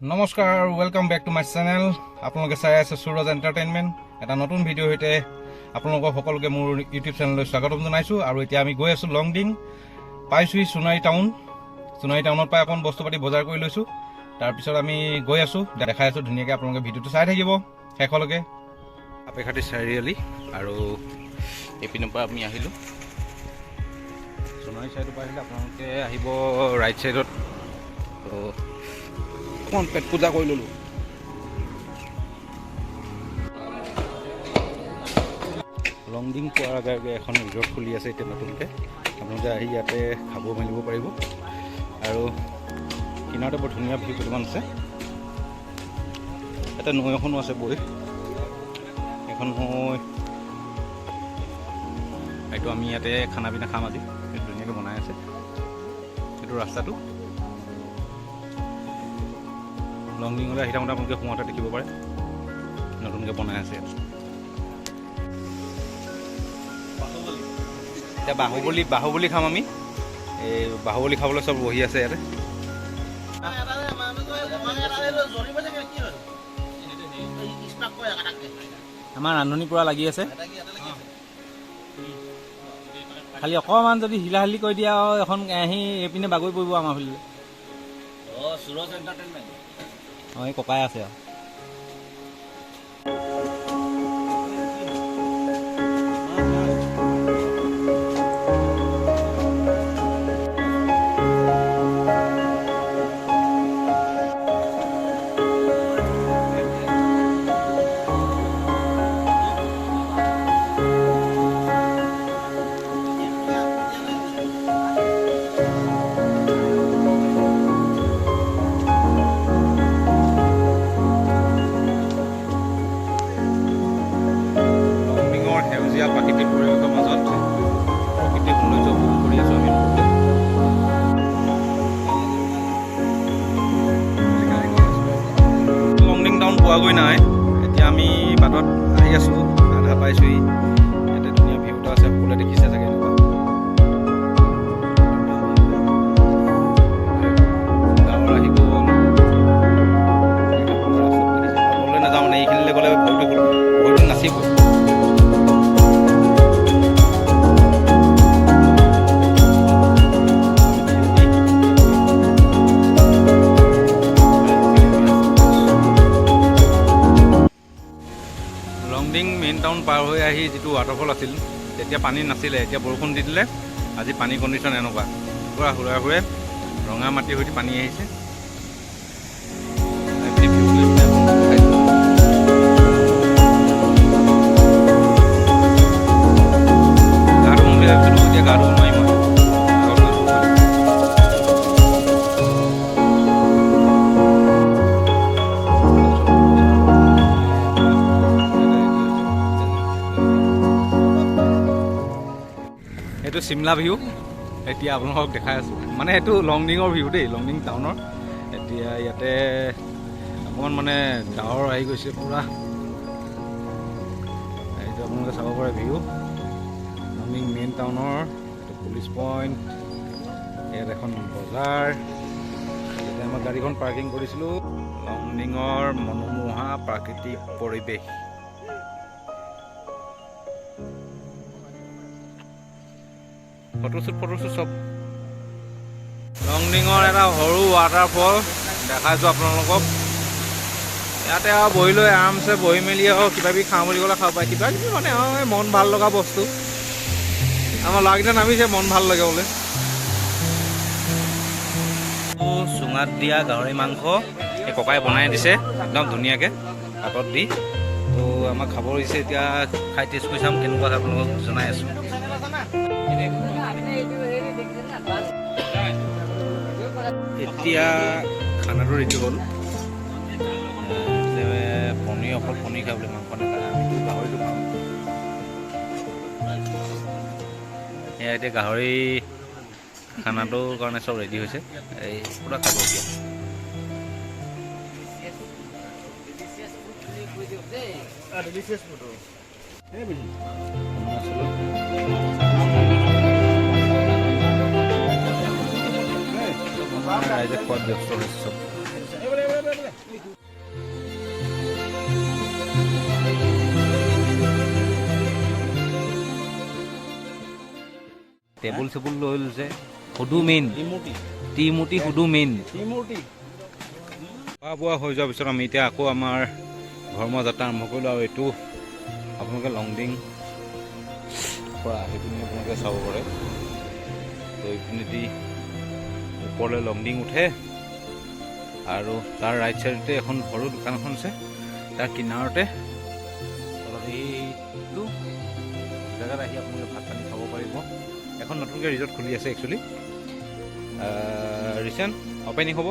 নমস্কাৰ, welcome back to my channel. আপোনালোকে চাই আছে সুৰজ এণ্টাৰটেইনমেণ্ট। এটা নতুন ভিডিঅ' সৈতে আপোনালোকক সকলোকে মোৰ ইউটিউব চেনেললৈ স্বাগতম জনাইছোঁ। আৰু এতিয়া আমি গৈ আছোঁ লংডিং, পাইছোঁহি সোণাৰী টাউন। সোণাৰী টাউনত পাই অকণ বস্তু পাতি বজাৰ কৰি লৈছোঁ। তাৰপিছত আমি গৈ আছোঁ, দেখাই আছোঁ ধুনীয়াকৈ। আপোনালোকে ভিডিঅ'টো চাই থাকিব শেষলৈকে। আপেখাটি চাৰিআলি আৰু এইপিনৰ পৰা আমি আহিলোঁ সোণাৰী চাইডৰ পৰা আহিলে আপোনালোকে আহিব ৰাইট চাইডত। অকণ পেট পূজা কৰি ল'লোঁ। লংডিং পোৱাৰ আগে আগে এখন ৰিজৰ্ট খুলি আছে এতিয়া নতুনকৈ। আপোনালোকে আহি ইয়াতে খাব মেলিব পাৰিব। আৰু কিনাৰতে বৰ ধুনীয়া ভিউ কেইটামান আছে। ইয়াতে নৈ এখনো আছে বৈ। এখন নৈ, এইটো আমি ইয়াতে খানা পিনা খাম আজি। ধুনীয়াকৈ বনাই আছে এইটো ৰাস্তাটো। লংডিঙলৈ আহি থাকোঁতে আপোনালোকে সোঁৱতে দেখিব পাৰে নতুনকৈ বনাই আছে। এতিয়া বাহুবলী খাম আমি। এই বাহুবলী খাবলৈ চব বহি আছে ইয়াতে। আমাৰ ৰান্ধনি পূৰা লাগি আছে। খালি অকণমান যদি হিলাহিলি কৰি দিয়া আৰু এখন আহি এইপিনে বাগৰি পৰিব আমাৰ ফালে। সুৰজ এণ্টাৰটেইনমেণ্ট। এই ককাই আছে আৰু প্ৰাকৃতিক পৰিৱেশৰ মাজত প্ৰকৃতিক সৌন্দৰ্য উপভোগ কৰি আছোঁ আমি। লংডিং টাউন পোৱাগৈ নাই, এতিয়া আমি বাটত আহি আছোঁ, আধা পাইছোঁহি। ইয়াতে ধুনীয়া ভিউ এটা আছে, সকলোৱে দেখিছে চাগে। এনেকুৱা গাঁৱৰ আহি গ'ল। আগলৈ নাযাওঁ মানে, এইখিনিলৈ গ'লে ভৰিটো নাচিব। লংডিং মেইন টাউন পাৰ হৈ আহি যিটো ৱাটাৰফল আছিল তেতিয়া পানী নাছিলে, এতিয়া বৰষুণ দি দিলে। আজি পানী কণ্ডিশ্যন এনেকুৱা, পূৰা হুৰা হুৰে ৰঙা মাটি সৈতে পানী আহিছে। গা ধুম বুলি ভাবিছিলোঁ, এতিয়া গা ধুব নোৱাৰিম। এইটো চিমলা ভিউ এতিয়া আপোনালোকক দেখাই আছোঁ। মানে এইটো লংডিঙৰ ভিউ দেই, লংডিং টাউনৰ। এতিয়া ইয়াতে অকণমান মানে ডাৱৰ আহি গৈছে পূৰা। এইটো আপোনালোকে চাব পাৰে ভিউ লংডিং মেইন টাউনৰ। এইটো পুলিচ পইণ্ট, ইয়াত এখন বজাৰ। ইয়াতে আমাৰ গাড়ীখন পাৰ্কিং কৰিছিলোঁ। লংডিঙৰ মনোমোহা প্ৰাকৃতিক পৰিৱেশ। ফটোশ্বুট চব। লংডিঙৰ এটা সৰু ৱাটাৰফল দেখাইছোঁ আপোনালোকক। ইয়াতে আৰু বহি লৈ আৰামছে বহি মেলি আৰু কিবা কিবি খাওঁ বুলি ক'লে খাব পাৰে। কিবা কিবি মানে মন ভাল লগা বস্তু। আমাৰ ল'ৰাকেইটা নামিছে মন ভাল লাগে বোলে। চুঙাত দিয়া গাহৰি মাংস এই ককাই বনাই দিছে একদম ধুনীয়াকৈ পাতত দি। তো আমাক খাব দিছে, এতিয়া খাই টেষ্ট কৰি চাম কেনেকুৱা হয় আপোনালোকক জনাই আছোঁ। এতিয়া খানাটো ৰেডি হ'ল। পনীৰ, অকল পনীৰ খাই বুলি মাংস নাখায়, আমিতো গাহৰিটো খাওঁ। এয়া এতিয়া গাহৰি খানাটোৰ কাৰণে চব ৰেডি হৈছে, এই পূৰা খাব এতিয়া। ৰাইজে খোৱাত ব্যস্ত হৈছে চব। টেবুল চেবুল লৈ লৈছে সুদু মেইন ত্ৰিমূৰ্তি সুদু মেইন খোৱা বোৱা হৈ যোৱাৰ পিছত আমি এতিয়া আকৌ আমাৰ ধৰ্ম যাত্ৰা আৰম্ভ কৰিলোঁ আৰু এইটো আপোনালোকে লংডিং পৰা আহি পিনি আপোনালোকে চাব পাৰে তো এইপিনেদি ওপৰলৈ লংডিং উঠে আৰু তাৰ ৰাইট চাইডতে এখন সৰু দোকান এখন আছে তাৰ কিনাৰতে এইটো জেগাত আহি আপোনালোকে ভাত পানী খাব পাৰিব এখন নতুনকৈ ৰিজৰ্ট খুলি আছে একচুৱেলি ৰিচেণ্ট অপেনিং হ'ব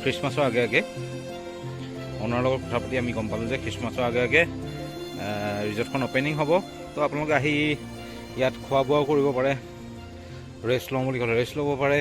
খ্ৰীষ্টমাছৰ আগে আগে অনাৰ লগত কথা পাতি আমি গম পালোঁ যে খ্ৰীষ্টমাছৰ আগে আগে ৰিজৰ্টখন অপেনিং হ'ব তো আপোনালোকে আহি ইয়াত খোৱা বোৱাও কৰিব পাৰে ৰেষ্ট লওঁ বুলি ক'লে ৰেষ্ট ল'ব পাৰে